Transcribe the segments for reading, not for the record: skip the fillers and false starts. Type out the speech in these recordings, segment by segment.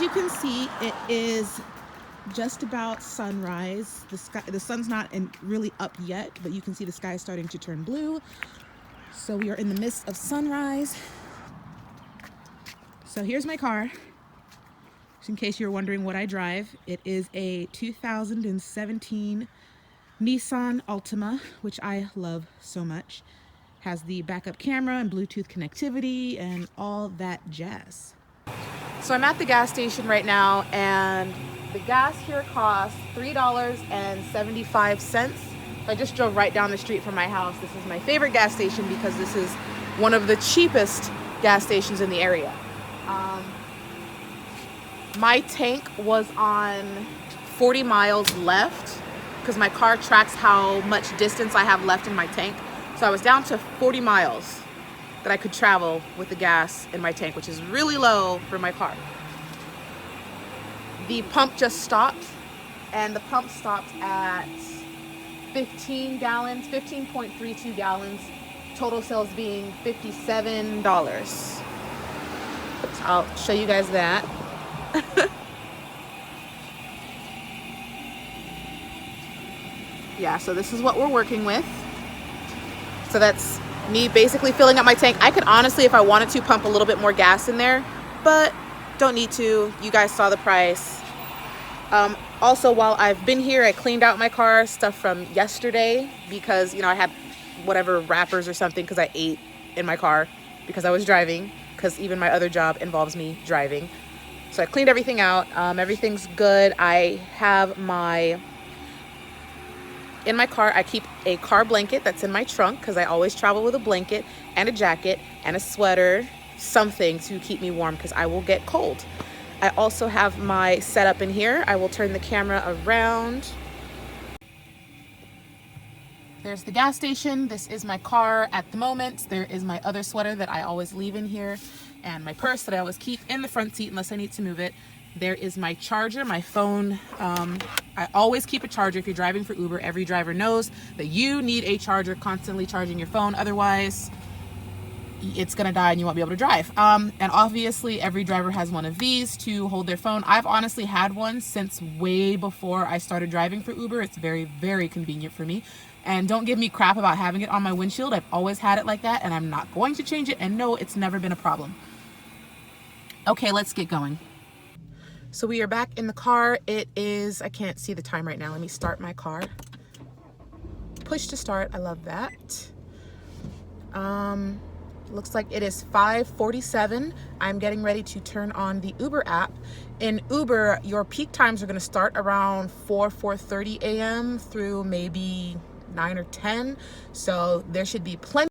you can see, it is just about sunrise. The sun's not really up yet, but you can see the sky is starting to turn blue. So we are in the midst of sunrise. So here's my car. Just in case you're wondering what I drive, it is a 2017 Nissan Altima, which I love so much. Has the backup camera and Bluetooth connectivity and all that jazz. So I'm at the gas station right now, and the gas here costs $3.75. I just drove right down the street from my house. This is my favorite gas station because this is one of the cheapest gas stations in the area. My tank was on 40 miles left because my car tracks how much distance I have left in my tank. So I was down to 40 miles that I could travel with the gas in my tank, which is really low for my car. The pump just stopped, and the pump stopped at 15 gallons, 15.32 gallons, total sales being $57. I'll show you guys that. Yeah, so this is what we're working with. So that's me basically filling up my tank. I could honestly, if I wanted to, pump a little bit more gas in there, but don't need to. You guys saw the price. Also, while I've been here, I cleaned out my car, stuff from yesterday, because, you know, I had whatever wrappers or something because I ate in my car because I was driving, because even my other job involves me driving. So I cleaned everything out. Everything's good. I have in my car, I keep a car blanket that's in my trunk because I always travel with a blanket and a jacket and a sweater, something to keep me warm because I will get cold. I also have my setup in here. I will turn the camera around. There's the gas station. This is my car at the moment. There is my other sweater that I always leave in here, and my purse that I always keep in the front seat unless I need to move it. There is my charger, my phone. I always keep a charger. If you're driving for Uber, every driver knows that you need a charger, constantly charging your phone. Otherwise, it's gonna die and you won't be able to drive. And obviously every driver has one of these to hold their phone. I've honestly had one since way before I started driving for Uber. It's very, very convenient for me. And don't give me crap about having it on my windshield. I've always had it like that, and I'm not going to change it. And no, it's never been a problem. Okay, let's get going. So we are back in the car. It is, I can't see the time right now. Let me start my car. Push to start. I love that. Looks like it is 5:47. I'm getting ready to turn on the Uber app. In Uber, your peak times are going to start around 4:30 a.m. through maybe 9 or 10. So there should be plenty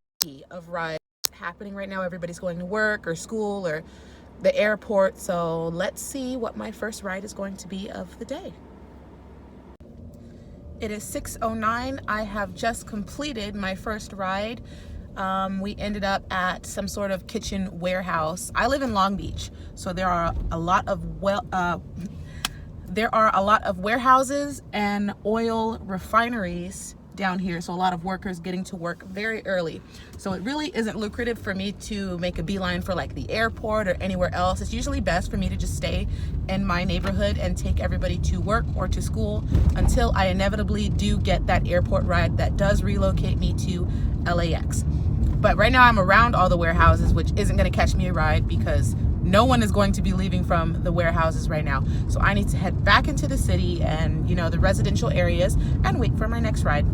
of rides happening right now. Everybody's going to work or school or the airport. So let's see what my first ride is going to be of the day. It is 6:09. I have just completed my first ride. We ended up at some sort of kitchen warehouse. I live in Long Beach, so there are a lot of warehouses and oil refineries down here, so a lot of workers getting to work very early. So it really isn't lucrative for me to make a beeline for like the airport or anywhere else. It's usually best for me to just stay in my neighborhood and take everybody to work or to school until I inevitably do get that airport ride that does relocate me to LAX. But right now I'm around all the warehouses, which isn't going to catch me a ride because no one is going to be leaving from the warehouses right now. So I need to head back into the city and, you know, the residential areas and wait for my next ride.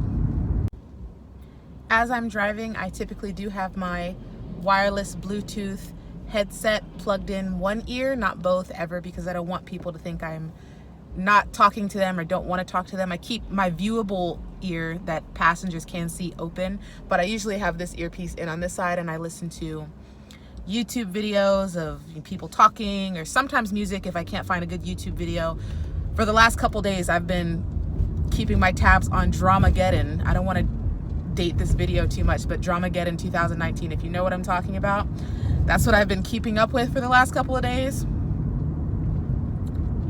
As I'm driving, I typically do have my wireless Bluetooth headset plugged in one ear, not both ever, because I don't want people to think I'm not talking to them or don't want to talk to them. I keep my viewable ear that passengers can see open, but I usually have this earpiece in on this side, and I listen to YouTube videos of people talking or sometimes music if I can't find a good YouTube video. For the last couple days, I've been keeping my tabs on Dramageddon. I don't want to date this video too much, but Dramageddon 2019, if you know what I'm talking about, that's what I've been keeping up with for the last couple of days.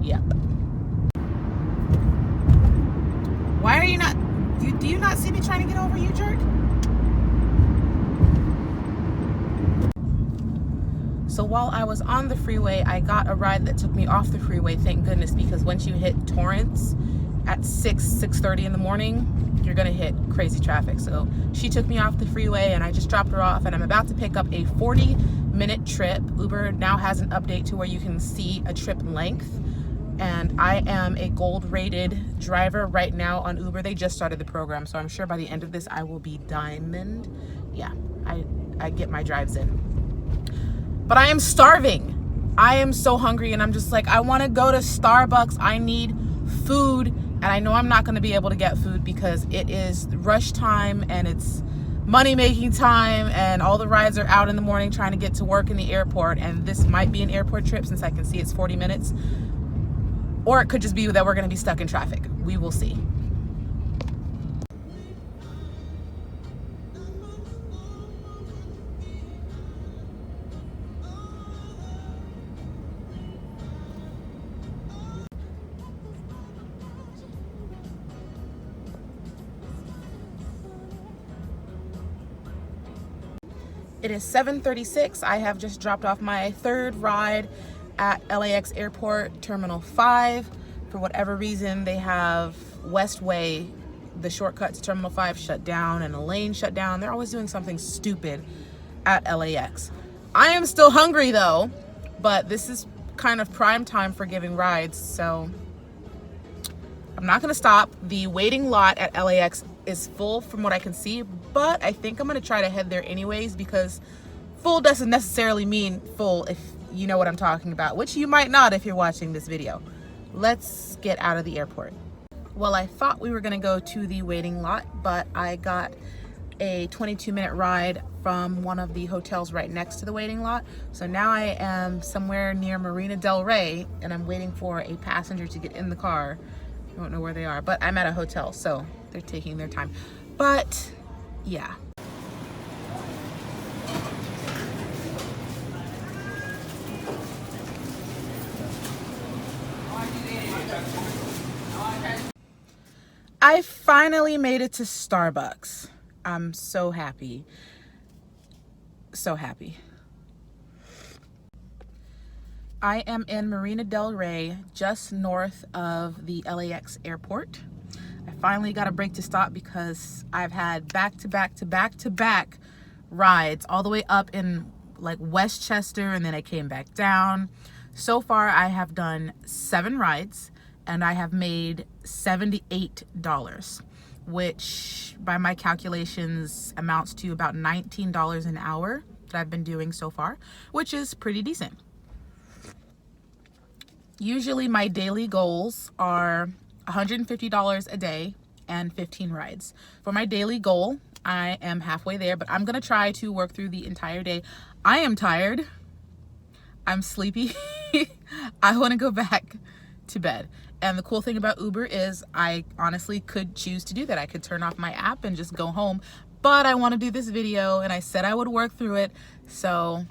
Yep. Why are you not, do you not see me trying to get over, you jerk? So while I was on the freeway, I got a ride that took me off the freeway, thank goodness, because once you hit Torrance at 6:30 in the morning, you're gonna hit crazy traffic. So she took me off the freeway and I just dropped her off, and I'm about to pick up a 40-minute trip. Uber now has an update to where you can see a trip length, and I am a gold rated driver right now on Uber. They just started the program, so I'm sure by the end of this I will be diamond. Yeah, I get my drives in. But I am starving. I am so hungry, and I'm just like, I want to go to Starbucks. I need food, and I know I'm not going to be able to get food because it is rush time and it's money making time, and all the rides are out in the morning trying to get to work in the airport, and this might be an airport trip since I can see it's 40 minutes, or it could just be that we're going to be stuck in traffic. We will see. It is 7:36. I have just dropped off my third ride at LAX Airport Terminal 5. For whatever reason, they have Westway, the shortcut to Terminal 5, shut down, and a lane shut down. They're always doing something stupid at LAX. I am still hungry though, but this is kind of prime time for giving rides, so I'm not gonna stop. The waiting lot at LAX is full from what I can see, but I think I'm gonna try to head there anyways, because full doesn't necessarily mean full, if you know what I'm talking about, which you might not if you're watching this video. Let's get out of the airport. Well, I thought we were gonna go to the waiting lot, but I got a 22-minute ride from one of the hotels right next to the waiting lot. So now I am somewhere near Marina Del Rey, and I'm waiting for a passenger to get in the car. I don't know where they are, but I'm at a hotel, so they're taking their time. But yeah. I finally made it to Starbucks. I'm so happy. So happy. I am in Marina Del Rey, just north of the LAX airport. I finally got a break to stop because I've had back-to-back rides all the way up in like Westchester, and then I came back down. So far, I have done 7 rides, and I have made $78, which by my calculations amounts to about $19 an hour that I've been doing so far, which is pretty decent. Usually my daily goals are $150 a day and 15 rides. For my daily goal, I am halfway there, but I'm gonna try to work through the entire day. I am tired. I'm sleepy. I wanna go back to bed. And the cool thing about Uber is I honestly could choose to do that. I could turn off my app and just go home, but I wanna do this video and I said I would work through it, so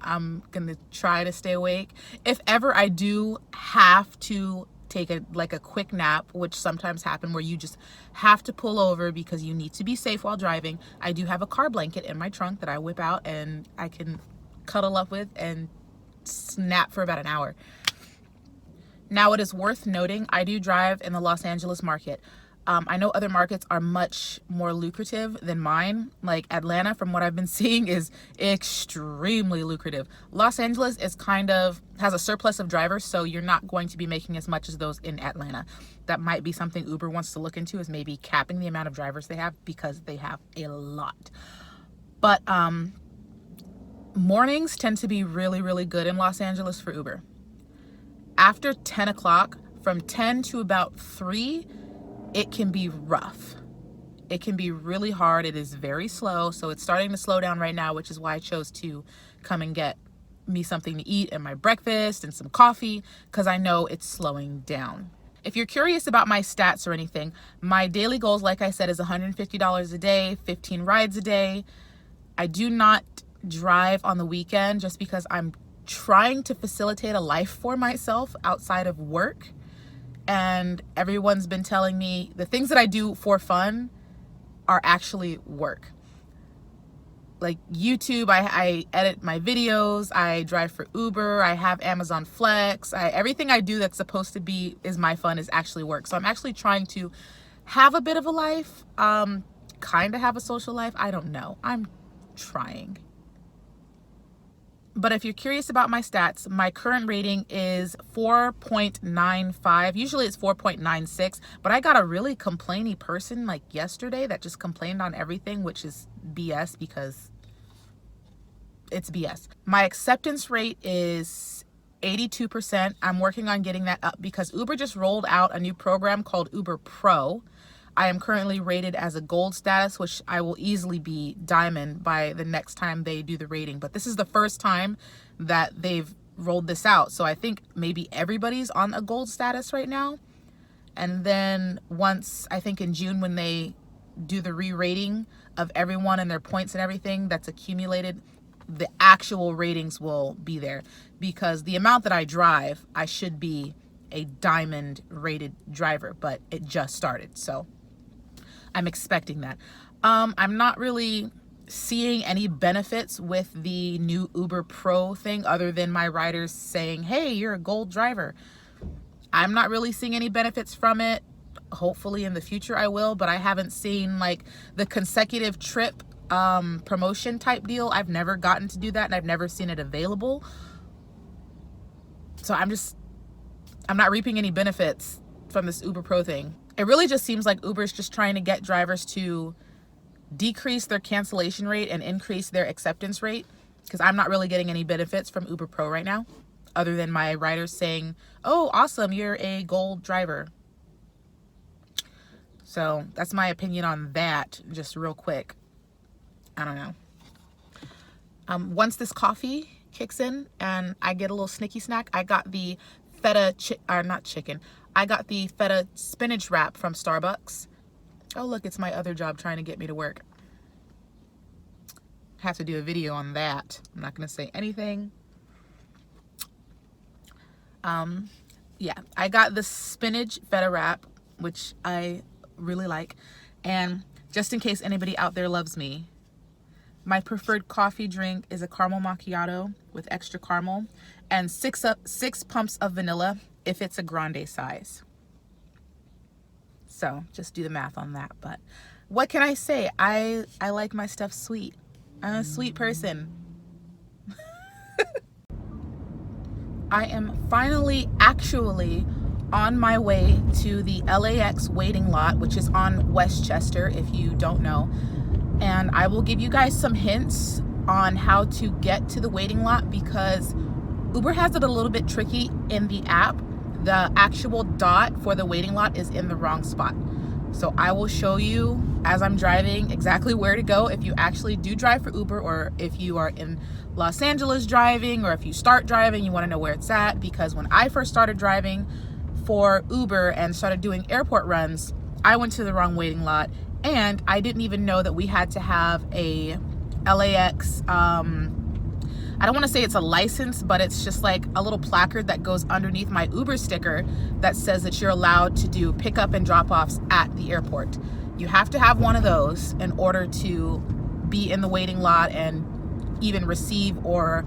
I'm gonna try to stay awake. If ever I do have to take a quick nap, which sometimes happen where you just have to pull over because you need to be safe while driving, I do have a car blanket in my trunk that I whip out and I can cuddle up with and snap for about an hour. Now, it is worth noting, I do drive in the Los Angeles market. I know other markets are much more lucrative than mine. Like Atlanta, from what I've been seeing, is extremely lucrative. Los Angeles is has a surplus of drivers, so you're not going to be making as much as those in Atlanta. That might be something Uber wants to look into, is maybe capping the amount of drivers they have, because they have a lot. But mornings tend to be really, really good in Los Angeles for Uber. After 10 o'clock, from 10 to about 3, it can be rough. It can be really hard. It is very slow. So it's starting to slow down right now, which is why I chose to come and get me something to eat and my breakfast and some coffee, because I know it's slowing down. If you're curious about my stats or anything, my daily goals, like I said, is $150 a day, 15 rides a day. I do not drive on the weekend just because I'm trying to facilitate a life for myself outside of work. And everyone's been telling me the things that I do for fun are actually work. like YouTube, I edit my videos, I drive for Uber, I have Amazon Flex, everything I do that's supposed to be is my fun is actually work. So I'm actually trying to have a bit of a life, kind of have a social life. I don't know. I'm trying. But if you're curious about my stats, my current rating is 4.95. Usually it's 4.96, but I got a really complainy person like yesterday that just complained on everything, which is BS because it's BS. My acceptance rate is 82%. I'm working on getting that up because Uber just rolled out a new program called Uber Pro. I am currently rated as a gold status, which I will easily be diamond by the next time they do the rating. But this is the first time that they've rolled this out. So I think maybe everybody's on a gold status right now. And then once, I think in June, when they do the re-rating of everyone and their points and everything that's accumulated, the actual ratings will be there. Because the amount that I drive, I should be a diamond rated driver, but it just started. So I'm expecting that. I'm not really seeing any benefits with the new Uber Pro thing other than my riders saying, hey, you're a gold driver. I'm not really seeing any benefits from it. Hopefully in the future I will, but I haven't seen like the consecutive trip promotion type deal. I've never gotten to do that and I've never seen it available. So I'm not reaping any benefits from this Uber Pro thing. It really just seems like Uber's just trying to get drivers to decrease their cancellation rate and increase their acceptance rate, because I'm not really getting any benefits from Uber Pro right now, other than my riders saying, oh, awesome, you're a gold driver. So that's my opinion on that, just real quick. I don't know. Once this coffee kicks in and I get a little snicky snack, I got the feta, I got the feta spinach wrap from Starbucks. Oh, look, it's my other job trying to get me to work. I have to do a video on that. I'm not going to say anything. Yeah, I got the spinach feta wrap, which I really like. And just in case anybody out there loves me, my preferred coffee drink is a caramel macchiato with extra caramel and six pumps of vanilla if it's a grande size. So just do the math on that. But what can I say? I like my stuff sweet. I'm a sweet person. I am finally actually on my way to the LAX waiting lot, which is on Westchester, if you don't know. And I will give you guys some hints on how to get to the waiting lot, because Uber has it a little bit tricky in the app. The actual dot for the waiting lot is in the wrong spot. So I will show you as I'm driving exactly where to go if you actually do drive for Uber, or if you are in Los Angeles driving, or if you start driving, you want to know where it's at. Because when I first started driving for Uber and started doing airport runs, I went to the wrong waiting lot, and I didn't even know that we had to have a LAX, I don't want to say it's a license, but it's just like a little placard that goes underneath my Uber sticker that says that you're allowed to do pickup and drop-offs at the airport. You have to have one of those in order to be in the waiting lot and even receive or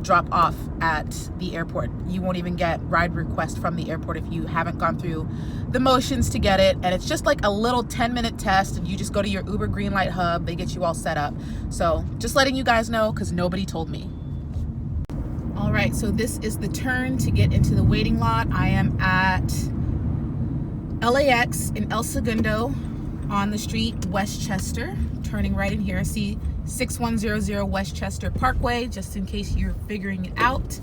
drop off at the airport. You won't even get ride requests from the airport if you haven't gone through the motions to get it. And it's just like a little 10-minute test, and you just go to your Uber Greenlight hub. They get you all set up. So just letting you guys know, because nobody told me. All right, so this is the turn to get into the waiting lot. I am at LAX in El Segundo on the street Westchester, turning right in here. See 6100 Westchester Parkway, just in case you're figuring it out.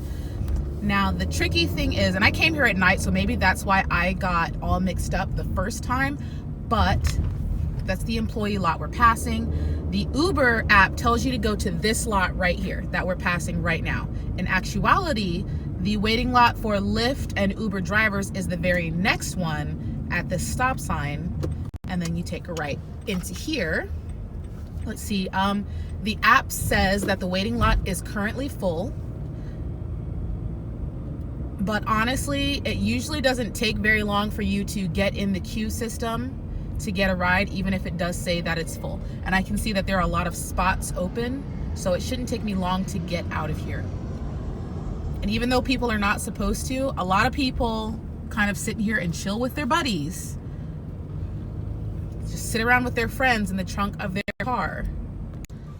Now the tricky thing is, and I came here at night, so maybe that's why I got all mixed up the first time, but that's the employee lot we're passing. The Uber app tells you to go to this lot right here that we're passing right now. In actuality, the waiting lot for Lyft and Uber drivers is the very next one at this stop sign, and then you take a right into here. Let's see, the app says that the waiting lot is currently full, but honestly, it usually doesn't take very long for you to get in the queue system to get a ride, even if it does say that it's full. And I can see that there are a lot of spots open, so it shouldn't take me long to get out of here. And even though people are not supposed to, a lot of people kind of sit here and chill with their buddies. Just sit around with their friends in the trunk of their car.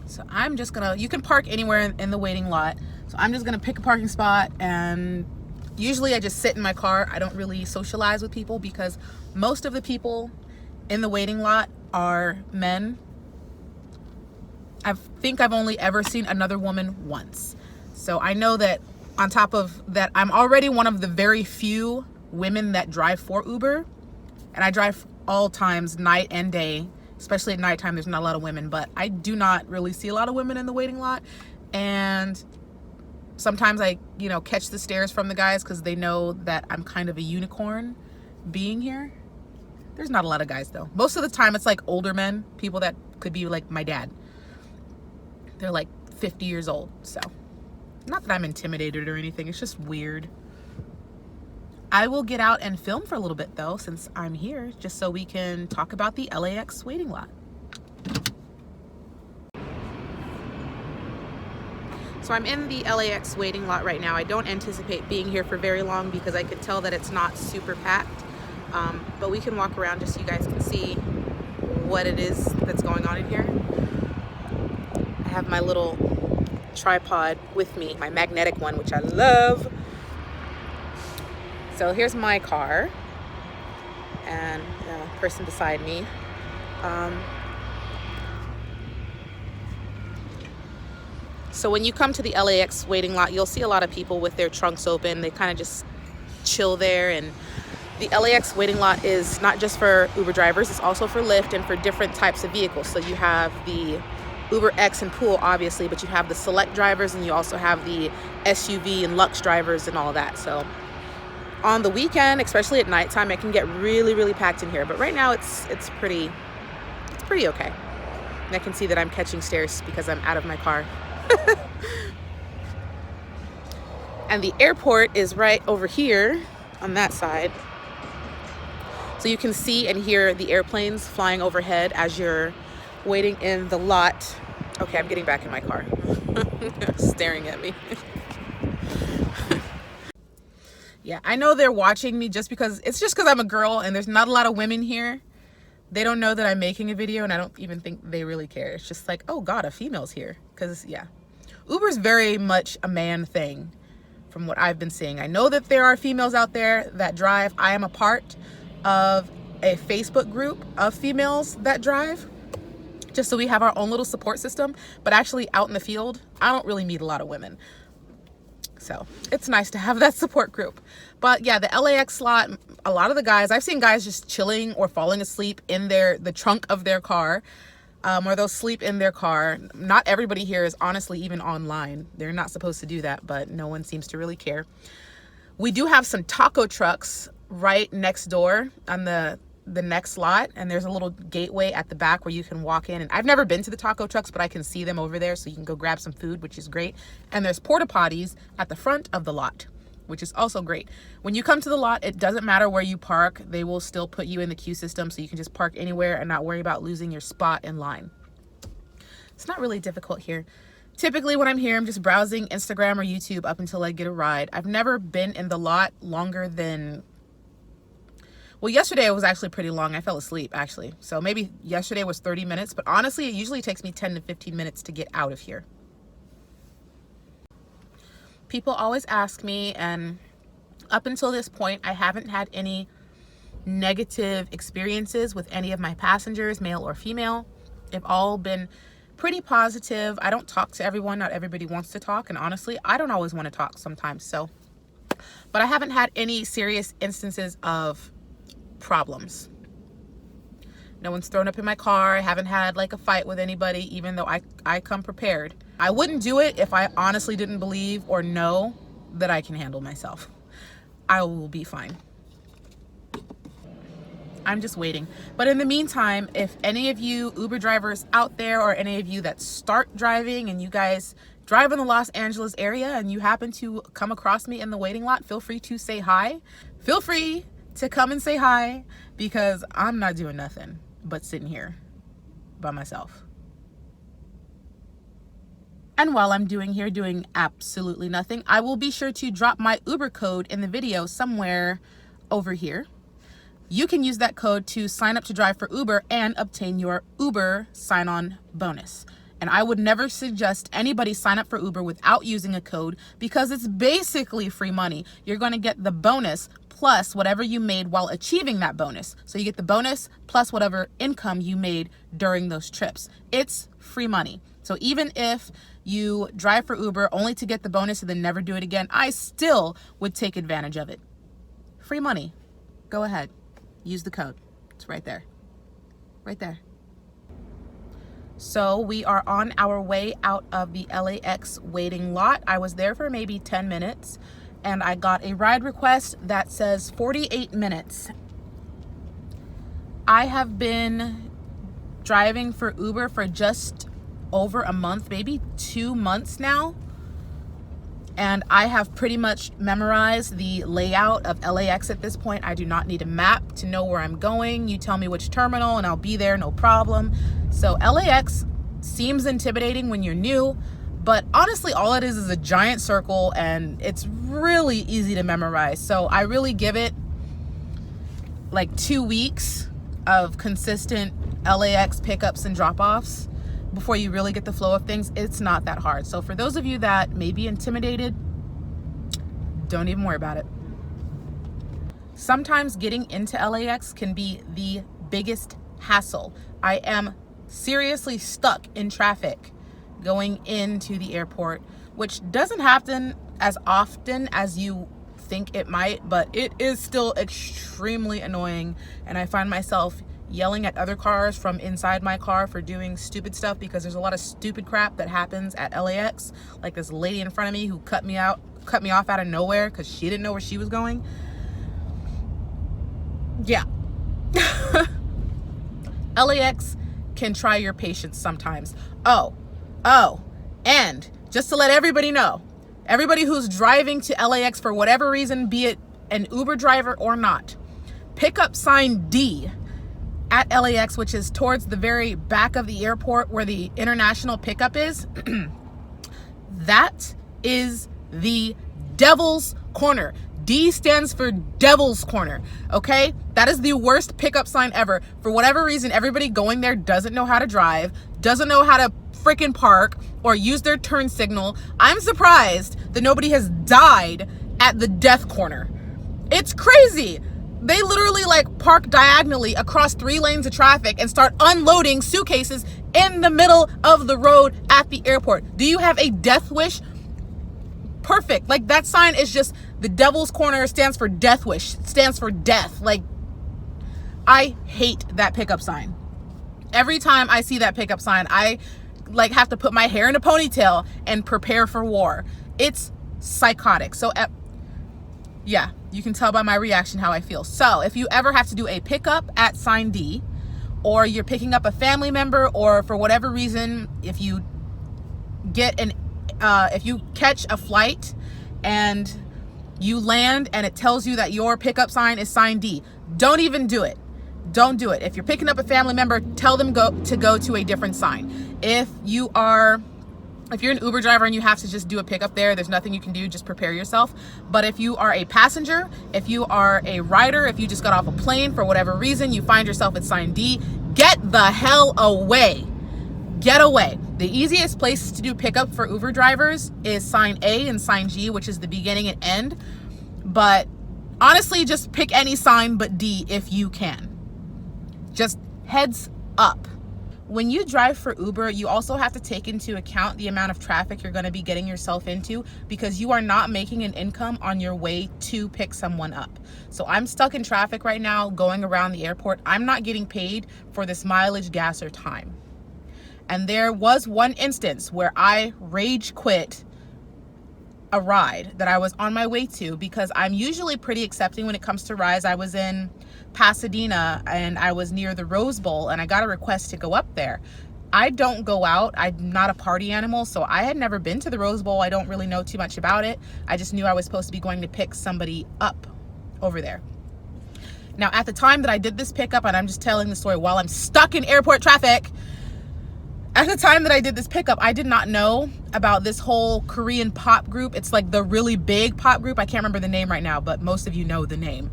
So I'm just gonna, you can park anywhere in the waiting lot. So I'm just gonna pick a parking spot, and usually I just sit in my car. I don't really socialize with people because most of the people in the waiting lot are men. I think I've only ever seen another woman once. So I know that on top of that, I'm already one of the very few women that drive for Uber. And I drive all times, night and day. Especially at nighttime, there's not a lot of women, but I do not really see a lot of women in the waiting lot. And sometimes I, catch the stares from the guys because they know that I'm kind of a unicorn being here. There's not a lot of guys though. Most of the time it's like older men, people that could be like my dad. They're like 50 years old, so not that I'm intimidated or anything, it's just weird. I will get out and film for a little bit though, since I'm here, just so we can talk about the LAX waiting lot. So I'm in the LAX waiting lot right now. I don't anticipate being here for very long because I could tell that it's not super packed. But we can walk around just so you guys can see what it is that's going on in here. I have my little tripod with me, my magnetic one, which I love. So here's my car and the person beside me. So when you come to the LAX waiting lot, you'll see a lot of people with their trunks open. They kind of just chill there. And the LAX waiting lot is not just for Uber drivers, it's also for Lyft and for different types of vehicles. So you have the Uber X and Pool, obviously, but you have the select drivers, and you also have the SUV and Lux drivers and all of that. So on the weekend, especially at nighttime, it can get really, really packed in here. But right now it's pretty okay. And I can see that I'm catching stares because I'm out of my car. And the airport is right over here on that side. So you can see and hear the airplanes flying overhead as you're waiting in the lot. Okay, I'm getting back in my car. Staring at me. Yeah, I know they're watching me just because I'm a girl and there's not a lot of women here. They don't know that I'm making a video, and I don't even think they really care. It's just like, oh God, a female's here. Because yeah, Uber's very much a man thing from what I've been seeing. I know that there are females out there that drive. I am a part of a Facebook group of females that drive, just so we have our own little support system. But actually out in the field, I don't really meet a lot of women. So it's nice to have that support group. But yeah, the LAX slot, a lot of the guys, I've seen guys just chilling or falling asleep in the trunk of their car, or they'll sleep in their car. Not everybody here is honestly even online. They're not supposed to do that, but no one seems to really care. We do have some taco trucks right next door on the next lot, and there's a little gateway at the back where you can walk in. And I've never been to the taco trucks, but I can see them over there, so you can go grab some food, which is great. And there's porta potties at the front of the lot, which is also great. When you come to the lot, it doesn't matter where you park. They will still put you in the queue system, so you can just park anywhere and not worry about losing your spot in line. It's not really difficult here. Typically when I'm here, I'm just browsing Instagram or YouTube up until I get a ride. I've never been in the lot longer than, well, yesterday it was actually pretty long. I fell asleep actually. So maybe yesterday was 30 minutes, but honestly, it usually takes me 10 to 15 minutes to get out of here. People always ask me, and up until this point, I haven't had any negative experiences with any of my passengers, male or female. They've all been pretty positive. I don't talk to everyone. Not everybody wants to talk. And honestly, I don't always want to talk sometimes. But I haven't had any serious instances of problems. No one's thrown up in my car. I haven't had like a fight with anybody, even though I come prepared. I wouldn't do it if I honestly didn't believe or know that I can handle myself. I will be fine. I'm just waiting. But in the meantime, if any of you Uber drivers out there, or any of you that start driving and you guys drive in the Los Angeles area and you happen to come across me in the waiting lot, feel free to say hi. Feel free to come and say hi, because I'm not doing nothing. but sitting here by myself. And while I'm doing absolutely nothing, I will be sure to drop my Uber code in the video somewhere over here. You can use that code to sign up to drive for Uber and obtain your Uber sign-on bonus. And I would never suggest anybody sign up for Uber without using a code, because it's basically free money. You're going to get the bonus plus whatever you made while achieving that bonus. So you get the bonus plus whatever income you made during those trips. It's free money. So even if you drive for Uber only to get the bonus and then never do it again, I still would take advantage of it. Free money. Go ahead. Use the code. It's right there. Right there. So we are on our way out of the LAX waiting lot. I was there for maybe 10 minutes and I got a ride request that says 48 minutes. I have been driving for Uber for just over a month, maybe 2 months now. And I have pretty much memorized the layout of LAX at this point. I do not need a map to know where I'm going. You tell me which terminal and I'll be there, no problem. So LAX seems intimidating when you're new, but honestly, all it is a giant circle and it's really easy to memorize. So I really give it like 2 weeks of consistent LAX pickups and drop-offs before you really get the flow of things. It's not that hard. So for those of you that may be intimidated, don't even worry about it. Sometimes getting into LAX can be the biggest hassle. I am seriously stuck in traffic going into the airport, which doesn't happen as often as you think it might, but it is still extremely annoying. And I find myself yelling at other cars from inside my car for doing stupid stuff, because there's a lot of stupid crap that happens at LAX. Like this lady in front of me who cut me off out of nowhere because she didn't know where she was going. Yeah. LAX can try your patience sometimes. Oh, and just to let everybody know, everybody who's driving to LAX for whatever reason, be it an Uber driver or not, pick up sign D at LAX, which is towards the very back of the airport where the international pickup is. That is the devil's corner. D stands for devil's corner, okay? That is the worst pickup sign ever. For whatever reason, everybody going there doesn't know how to drive, doesn't know how to freaking park or use their turn signal. I'm surprised that nobody has died at the death corner. It's crazy. They literally like park diagonally across 3 lanes of traffic and start unloading suitcases in the middle of the road at the airport. Do you have a death wish? Perfect. Like, that sign is just the devil's corner, stands for death wish, stands for death. Like, I hate that pickup sign. Every time I see that pickup sign, I like have to put my hair in a ponytail and prepare for war. It's psychotic. So yeah, you can tell by my reaction how I feel. So if you ever have to do a pickup at sign D, or you're picking up a family member, or for whatever reason, if you catch a flight and you land and it tells you that your pickup sign is sign D, don't even do it. Don't do it. If you're picking up a family member, tell them to go to a different sign. If you're an Uber driver and you have to just do a pickup there's nothing you can do, just prepare yourself. But if you are a passenger, if you are a rider, if you just got off a plane for whatever reason, you find yourself at sign D, get the hell away. Get away. The easiest places to do pickup for Uber drivers is sign A and sign G, which is the beginning and end. But honestly, just pick any sign but D if you can. Just heads up. When you drive for Uber, you also have to take into account the amount of traffic you're going to be getting yourself into, because you are not making an income on your way to pick someone up. So I'm stuck in traffic right now going around the airport. I'm not getting paid for this mileage, gas, or time. And there was one instance where I rage quit a ride that I was on my way to, because I'm usually pretty accepting when it comes to rides. I was in Pasadena and I was near the Rose Bowl and I got a request to go up there. I don't go out. I'm not a party animal, so I had never been to the Rose Bowl. I don't really know too much about it. I just knew I was supposed to be going to pick somebody up over there. Now, at the time that I did this pickup, and I'm just telling the story while I'm stuck in airport traffic, at the time that I did this pickup, I did not know about this whole Korean pop group. It's like the really big pop group. I can't remember the name right now, but most of you know the name.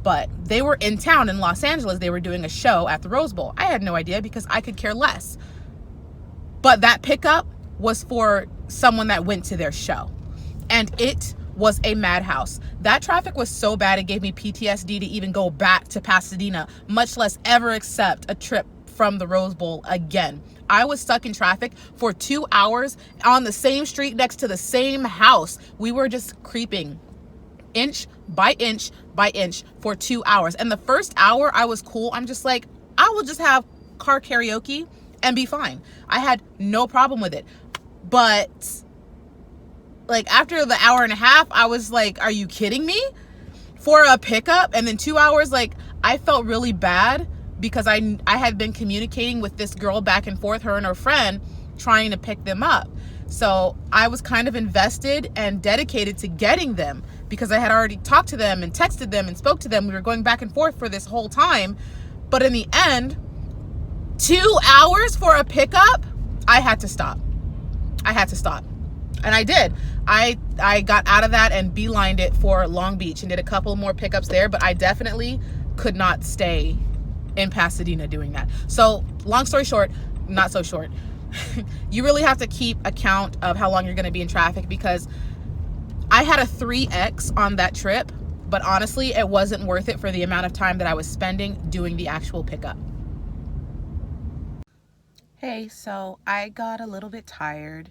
But they were in town in Los Angeles. They were doing a show at the Rose Bowl. I had no idea because I could care less. But that pickup was for someone that went to their show. And it was a madhouse. That traffic was so bad it gave me PTSD to even go back to Pasadena, much less ever accept a trip from the Rose Bowl again. I was stuck in traffic for 2 hours on the same street next to the same house. We were just creeping inch by inch by inch for 2 hours. And the first hour I was cool. I'm just like, I will just have car karaoke and be fine. I had no problem with it. But like after the hour and a half, I was like, are you kidding me? For a pickup? And then 2 hours, like I felt really bad because I had been communicating with this girl back and forth, her and her friend, trying to pick them up. So I was kind of invested and dedicated to getting them because I had already talked to them and texted them and spoke to them. We were going back and forth for this whole time. But in the end, 2 hours for a pickup, I had to stop. I had to stop. And I did. I got out of that and beelined it for Long Beach and did a couple more pickups there, but I definitely could not stay in Pasadena doing that. So long story short, not so short, you really have to keep account of how long you're going to be in traffic, because I had a 3X on that trip, but honestly, it wasn't worth it for the amount of time that I was spending doing the actual pickup. Hey, so I got a little bit tired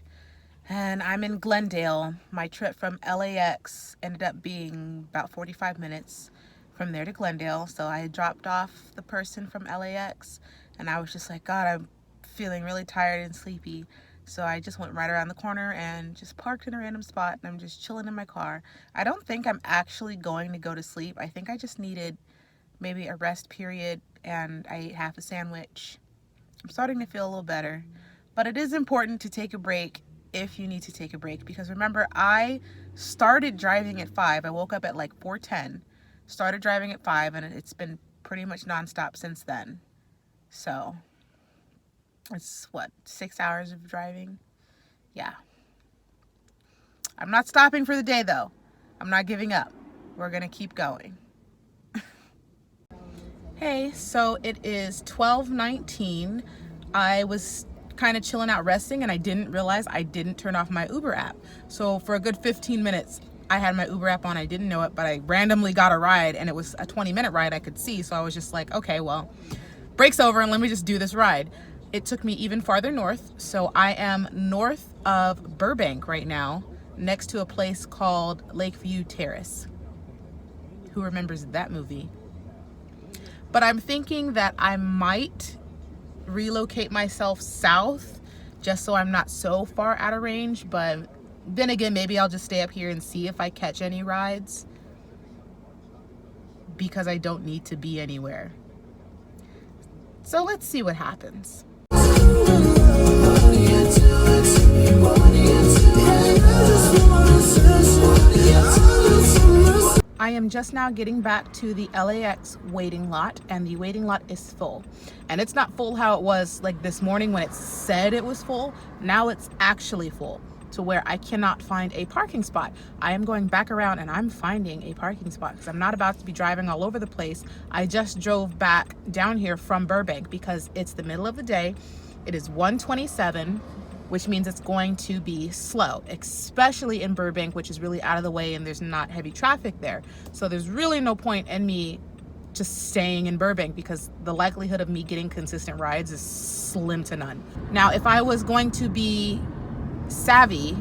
and I'm in Glendale. My trip from LAX ended up being about 45 minutes from there to Glendale. So I dropped off the person from LAX and I was just like, God, I'm feeling really tired and sleepy. So I just went right around the corner and just parked in a random spot and I'm just chilling in my car. I don't think I'm actually going to go to sleep. I think I just needed maybe a rest period and I ate half a sandwich. I'm starting to feel a little better, but it is important to take a break if you need to take a break, because remember, I started driving at 5. I woke up at like 4:10, started driving at 5, and it's been pretty much nonstop since then. So it's what, 6 hours of driving? Yeah. I'm not stopping for the day though. I'm not giving up. We're gonna keep going. Hey, so it is 12:19. I was kind of chilling out resting and I didn't realize I didn't turn off my Uber app. So for a good 15 minutes I had my Uber app on. I didn't know it, but I randomly got a ride and it was a 20-minute ride I could see. So I was just like, okay, well, break's over and let me just do this ride. It took me even farther north. So I am north of Burbank right now, next to a place called Lakeview Terrace. Who remembers that movie? But I'm thinking that I might relocate myself south just so I'm not so far out of range. But then again, maybe I'll just stay up here and see if I catch any rides, because I don't need to be anywhere. So let's see what happens. I am just now getting back to the LAX waiting lot, and the waiting lot is full. And it's not full how it was like this morning when it said it was full. Now it's actually full to where I cannot find a parking spot. I am going back around and I'm finding a parking spot because I'm not about to be driving all over the place. I just drove back down here from Burbank because it's the middle of the day. It is 1:27, which means it's going to be slow, especially in Burbank, which is really out of the way and there's not heavy traffic there. So there's really no point in me just staying in Burbank because the likelihood of me getting consistent rides is slim to none. Now, if I was going to be a savvy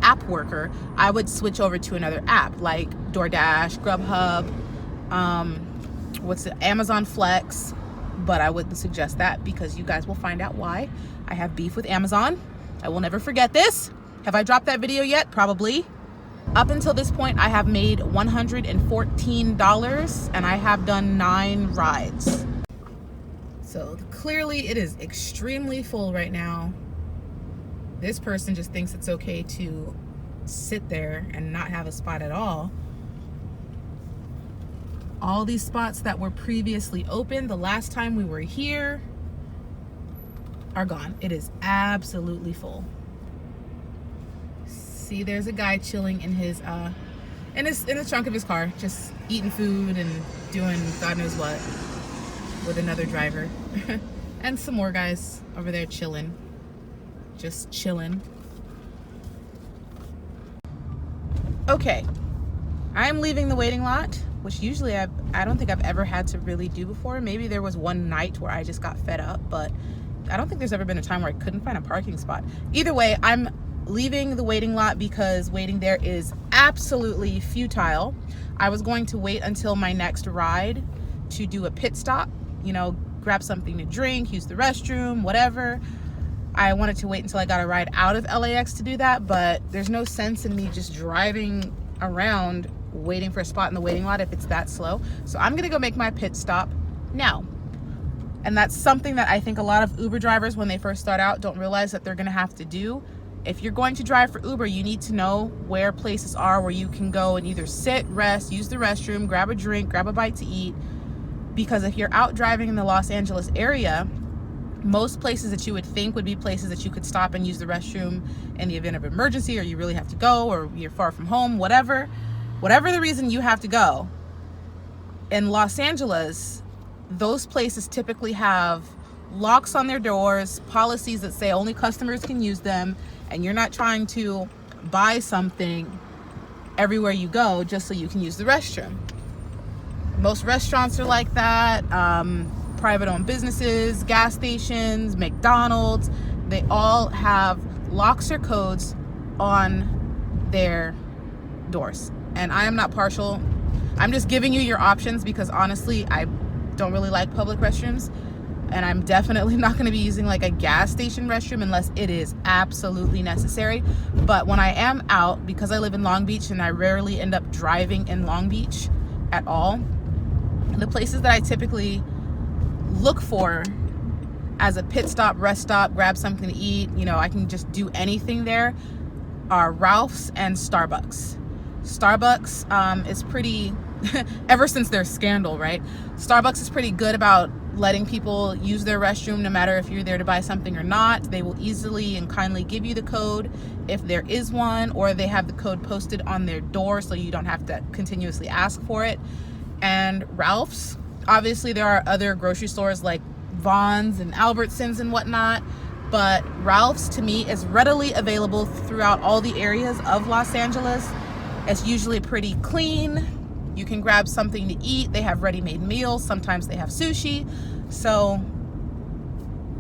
app worker, I would switch over to another app like DoorDash, Grubhub, Amazon Flex, but I wouldn't suggest that because you guys will find out why. I have beef with Amazon. I will never forget this. Have I dropped that video yet? Probably. Up until this point, I have made $114 and I have done 9 rides. So clearly it is extremely full right now. This person just thinks it's okay to sit there and not have a spot at all. All these spots that were previously open the last time we were here are gone. It is absolutely full. See, there's a guy chilling in his in the trunk of his car, just eating food and doing God knows what with another driver. And some more guys over there chilling. Just chilling. Okay. I'm leaving the waiting lot, which usually I don't think I've ever had to really do before. Maybe there was one night where I just got fed up, but I don't think there's ever been a time where I couldn't find a parking spot. Either way, I'm leaving the waiting lot because waiting there is absolutely futile. I was going to wait until my next ride to do a pit stop, you know, grab something to drink, use the restroom, whatever. I wanted to wait until I got a ride out of LAX to do that, but there's no sense in me just driving around waiting for a spot in the waiting lot if it's that slow. So I'm gonna go make my pit stop now. And that's something that I think a lot of Uber drivers, when they first start out, don't realize that they're gonna have to do. If you're going to drive for Uber, you need to know where places are where you can go and either sit, rest, use the restroom, grab a drink, grab a bite to eat. Because if you're out driving in the Los Angeles area, most places that you would think would be places that you could stop and use the restroom in the event of emergency, or you really have to go, or you're far from home, whatever the reason you have to go. In Los Angeles, those places typically have locks on their doors, policies that say only customers can use them, and you're not trying to buy something everywhere you go just so you can use the restroom. Most restaurants are like that. Private owned businesses, gas stations, McDonald's, they all have locks or codes on their doors. And I am not partial. I'm just giving you your options because honestly, I don't really like public restrooms. And I'm definitely not going to be using like a gas station restroom unless it is absolutely necessary. But when I am out, because I live in Long Beach and I rarely end up driving in Long Beach at all, the places that I typically look for as a pit stop, rest stop, grab something to eat, you know, I can just do anything there, are Ralph's and Starbucks. Starbucks is pretty, ever since their scandal, right? Starbucks is pretty good about letting people use their restroom no matter if you're there to buy something or not. They will easily and kindly give you the code if there is one, or they have the code posted on their door so you don't have to continuously ask for it. And Ralph's, obviously there are other grocery stores like Vons and Albertsons and whatnot, but Ralph's to me is readily available throughout all the areas of Los Angeles. It's usually pretty clean. You can grab something to eat. They have ready-made meals. Sometimes they have sushi. So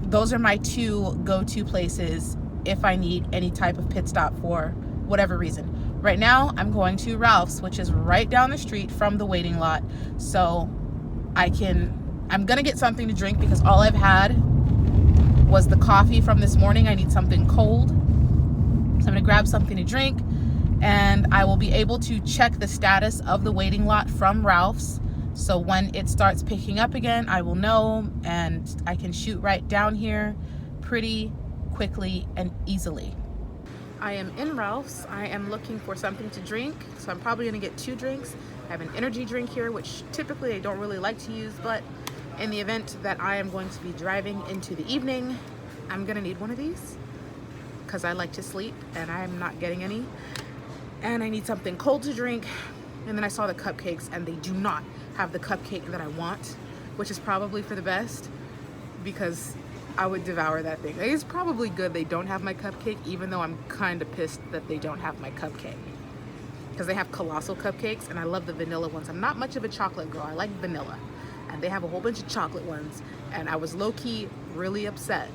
those are my two go-to places if I need any type of pit stop for whatever reason. Right now, I'm going to Ralph's, which is right down the street from the waiting lot. So I'm gonna get something to drink because all I've had was the coffee from this morning. I need something cold. So I'm gonna grab something to drink, and I will be able to check the status of the waiting lot from Ralph's. So when it starts picking up again, I will know, and I can shoot right down here pretty quickly and easily. I am in Ralph's. I am looking for something to drink, so I'm probably gonna get 2 drinks. I have an energy drink here, which typically I don't really like to use, but in the event that I am going to be driving into the evening, I'm gonna need one of these because I like to sleep and I'm not getting any. And I need something cold to drink. And then I saw the cupcakes and they do not have the cupcake that I want, which is probably for the best because I would devour that thing. It's probably good they don't have my cupcake, even though I'm kind of pissed that they don't have my cupcake. Because they have colossal cupcakes and I love the vanilla ones. I'm not much of a chocolate girl, I like vanilla. And they have a whole bunch of chocolate ones. And I was low-key really upset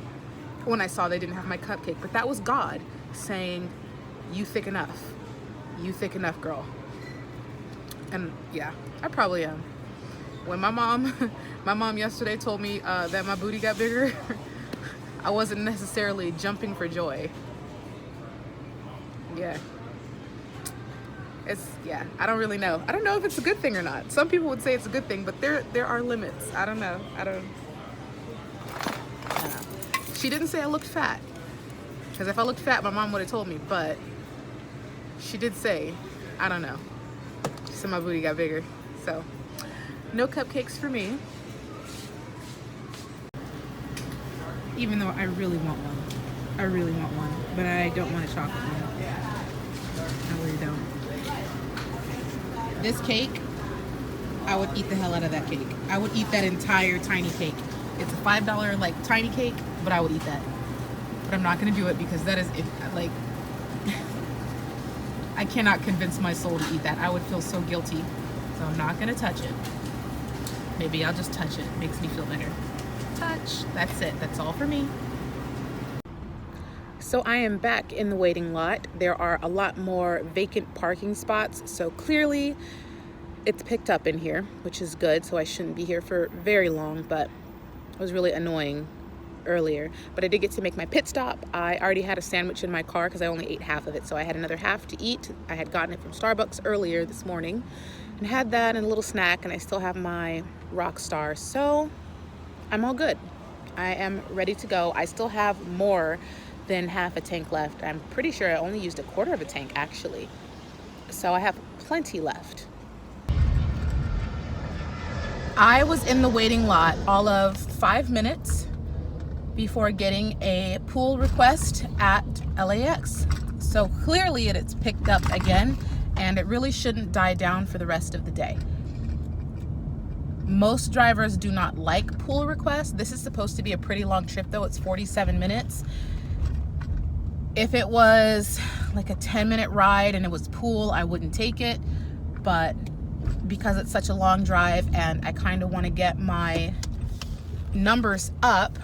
when I saw they didn't have my cupcake. But that was God saying, you thick enough. You thick enough, girl. And yeah, I probably am. When my mom yesterday told me that my booty got bigger, I wasn't necessarily jumping for joy. Yeah. Yeah, I don't really know. I don't know if it's a good thing or not. Some people would say it's a good thing, but there are limits. I don't know. I don't know. She didn't say I looked fat. Because if I looked fat, my mom would have told me. But she did say, I don't know. She said my booty got bigger. So No cupcakes for me. Even though I really want one. I really want one, but I don't want a chocolate one. I really don't. This cake, I would eat the hell out of that cake. I would eat that entire tiny cake. It's a $5 like tiny cake, but I would eat that. But I'm not gonna do it because that is like I cannot convince my soul to eat that. I would feel so guilty. So I'm not gonna touch it. Maybe I'll just touch it. It makes me feel better. Touch. That's it. That's all for me. So I am back in the waiting lot. There are a lot more vacant parking spots. So clearly it's picked up in here, which is good. So I shouldn't be here for very long, but it was really annoying earlier. But I did get to make my pit stop. I already had a sandwich in my car because I only ate half of it. So I had another half to eat. I had gotten it from Starbucks earlier this morning and had that and a little snack, and I still have my Rockstar. So I'm all good. I am ready to go. I still have more than half a tank left. I'm pretty sure I only used a quarter of a tank actually. So I have plenty left. I was in the waiting lot all of 5 minutes before getting a pool request at LAX. So clearly it's picked up again, and it really shouldn't die down for the rest of the day. Most drivers do not like pool requests. This is supposed to be a pretty long trip though. It's 47 minutes. If it was like a 10-minute ride and it was pool, I wouldn't take it. But because it's such a long drive and I kind of want to get my numbers up,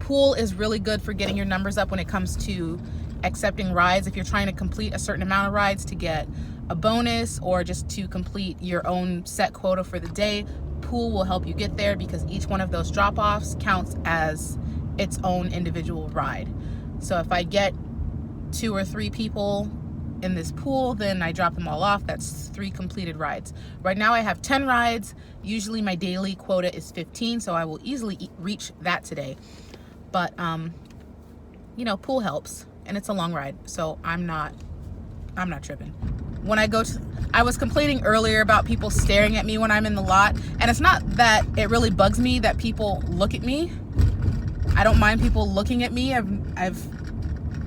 pool is really good for getting your numbers up when it comes to accepting rides. If you're trying to complete a certain amount of rides to get a bonus or just to complete your own set quota for the day, pool will help you get there because each one of those drop-offs counts as its own individual ride. So if I get 2 or 3 people in this pool, then I drop them all off. That's 3 completed rides. Right now I have 10 rides. Usually my daily quota is 15, so I will easily reach that today. But you know, pool helps, and it's a long ride, so I'm not tripping. When I go to, I was complaining earlier about people staring at me when I'm in the lot, and it's not that it really bugs me that people look at me. I don't mind people looking at me. I've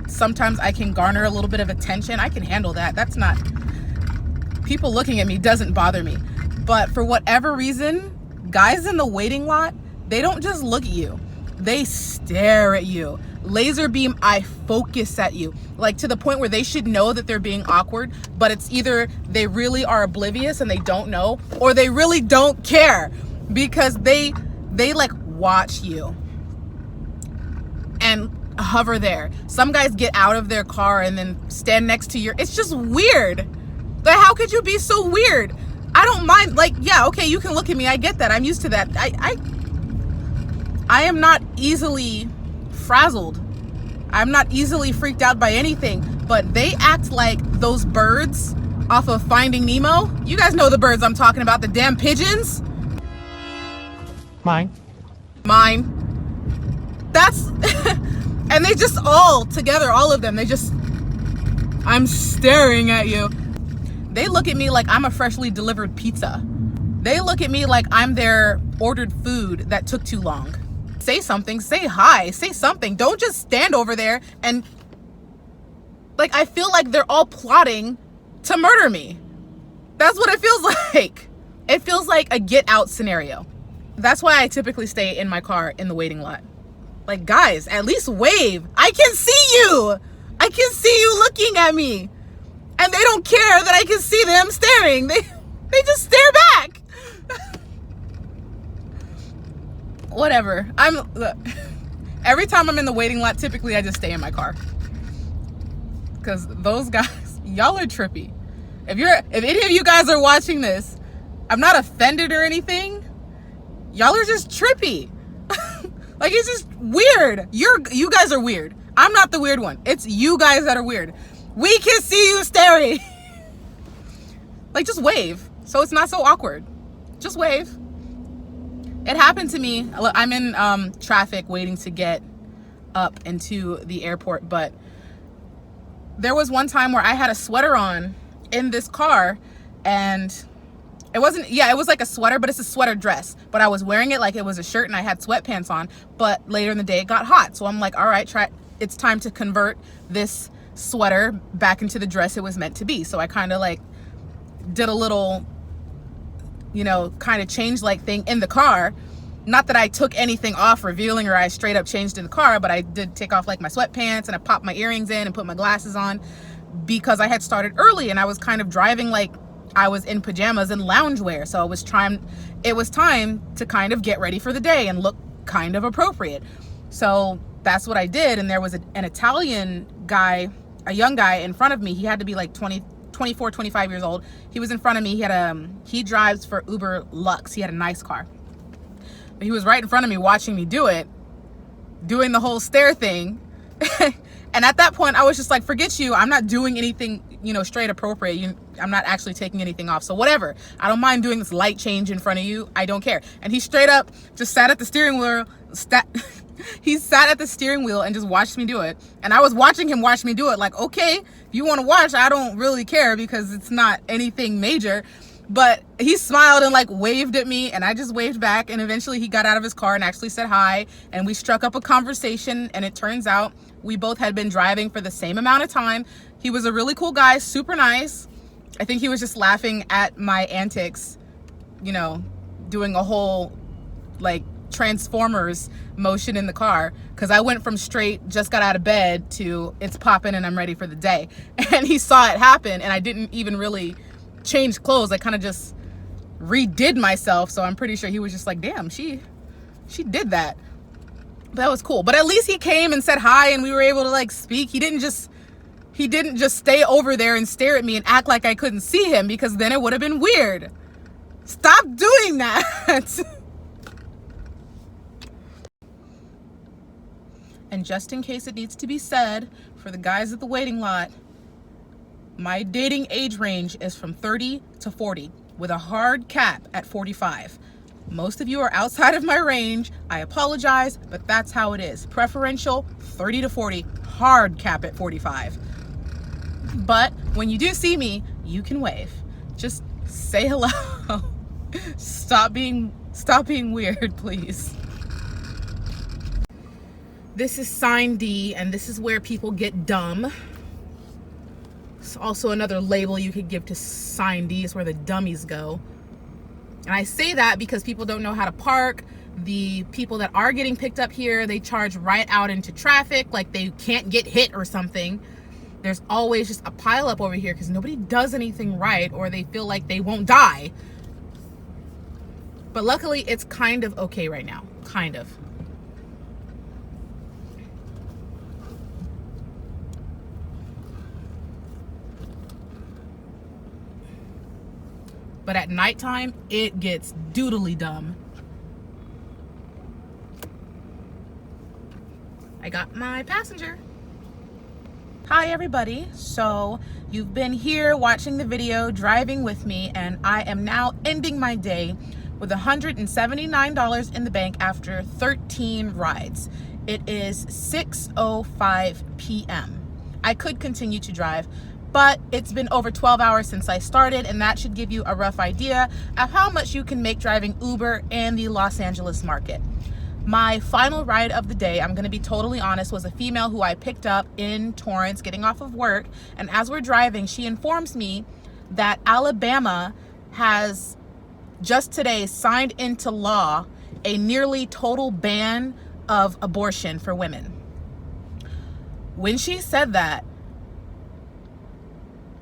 sometimes I can garner a little bit of attention. I can handle that. That's not, people looking at me doesn't bother me. But for whatever reason, guys in the waiting lot, they don't just look at you. They stare at you. Laser beam eye focus at you, like to the point where they should know that they're being awkward, but it's either they really are oblivious and they don't know, or they really don't care because they like watch you and hover there. Some guys get out of their car and then stand next to your, it's just weird. Like, how could you be so weird? I don't mind, like, yeah, okay, you can look at me, I get that, I'm used to that. I am not easily frazzled. I'm not easily freaked out by anything, but they act like those birds off of Finding Nemo. You guys know the birds I'm talking about, the damn pigeons. Mine. That's, and they just all together, all of them, they just, I'm staring at you. They look at me like I'm a freshly delivered pizza. They look at me like I'm their ordered food that took too long. Say something, say hi, say something. Don't just stand over there and, like, I feel like they're all plotting to murder me. That's what it feels like. It feels like a get out scenario. That's why I typically stay in my car in the waiting lot. Like, guys, at least wave. I can see you. I can see you looking at me. And they don't care that I can see them staring. They just stare back. Whatever. Look, every time I'm in the waiting lot, typically I just stay in my car. Because those guys, y'all are trippy. If any of you guys are watching this, I'm not offended or anything. Y'all are just trippy. Like, it's just weird. You guys are weird. I'm not the weird one. It's you guys that are weird. We can see you staring. Like, just wave. So it's not so awkward. Just wave. It happened to me. I'm in traffic waiting to get up into the airport, but there was one time where I had a sweater on in this car, and It wasn't, yeah, it was like a sweater, but it's a sweater dress. But I was wearing it like it was a shirt and I had sweatpants on. But later in the day, it got hot. So I'm like, all right, it's time to convert this sweater back into the dress it was meant to be. So I kind of like did a little, you know, kind of change like thing in the car. Not that I took anything off revealing or I straight up changed in the car, but I did take off like my sweatpants and I popped my earrings in and put my glasses on because I had started early and I was kind of driving like I was in pajamas and loungewear. So it was time to kind of get ready for the day and look kind of appropriate. So that's what I did. And there was an Italian guy, a young guy in front of me. He had to be like 24, 25 years old. He was in front of me. He drives for Uber Lux. He had a nice car. But he was right in front of me watching me do it, doing the whole stare thing. And at that point, I was just like, forget you. I'm not doing anything, you know, straight appropriate. I'm not actually taking anything off. So whatever. I don't mind doing this light change in front of you. I don't care. And he straight up just sat at the steering wheel. He sat at the steering wheel and just watched me do it. And I was watching him watch me do it. Like, okay, if you want to watch, I don't really care because it's not anything major. But he smiled and like waved at me and I just waved back. And eventually he got out of his car and actually said hi. And we struck up a conversation. And it turns out we both had been driving for the same amount of time. He was a really cool guy, super nice. I think he was just laughing at my antics, you know, doing a whole like Transformers motion in the car. Cause I went from straight, just got out of bed to it's popping and I'm ready for the day. And he saw it happen and I didn't even really change clothes. I kind of just redid myself. So I'm pretty sure he was just like, damn, she did that. But that was cool. But at least he came and said hi and we were able to like speak. He didn't just stay over there and stare at me and act like I couldn't see him because then it would have been weird. Stop doing that. And just in case it needs to be said, for the guys at the waiting lot, my dating age range is from 30 to 40 with a hard cap at 45. Most of you are outside of my range. I apologize, but that's how it is. Preferential 30 to 40, hard cap at 45. But when you do see me, you can wave. Just say hello. Stop being weird, please. This is sign D, and this is where people get dumb. It's also another label you could give to sign D, is where the dummies go. And I say that because people don't know how to park. The people that are getting picked up here, they charge right out into traffic, like they can't get hit or something. There's always just a pile up over here because nobody does anything right or they feel like they won't die. But luckily, it's kind of okay right now. Kind of. But at nighttime, it gets doodly dumb. I got my passenger. Hi everybody. So you've been here watching the video, driving with me, and I am now ending my day with $179 in the bank after 13 rides. It is 6:05 p.m. I could continue to drive, but it's been over 12 hours since I started, and that should give you a rough idea of how much you can make driving Uber in the Los Angeles market. My final ride of the day, I'm gonna be totally honest, was a female who I picked up in Torrance getting off of work. And as we're driving, she informs me that Alabama has just today signed into law a nearly total ban of abortion for women. When she said that,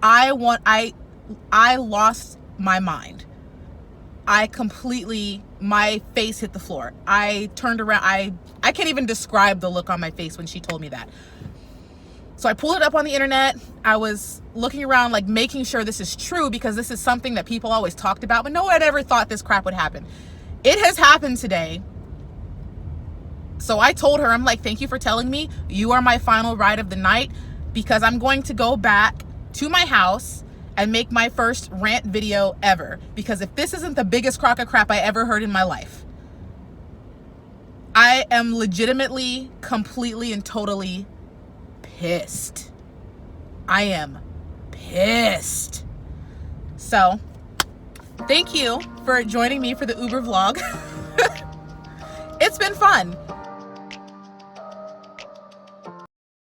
I lost my mind. My face hit the floor. I turned around. I can't even describe the look on my face when she told me that. So I pulled it up on the internet. I was looking around, like making sure this is true because this is something that people always talked about, but no one ever thought this crap would happen. It has happened today. So I told her, I'm like, thank you for telling me. You are my final ride of the night because I'm going to go back to my house and make my first rant video ever. Because if this isn't the biggest crock of crap I ever heard in my life, I am legitimately, completely, and totally pissed. I am pissed. So thank you for joining me for the Uber vlog. It's been fun.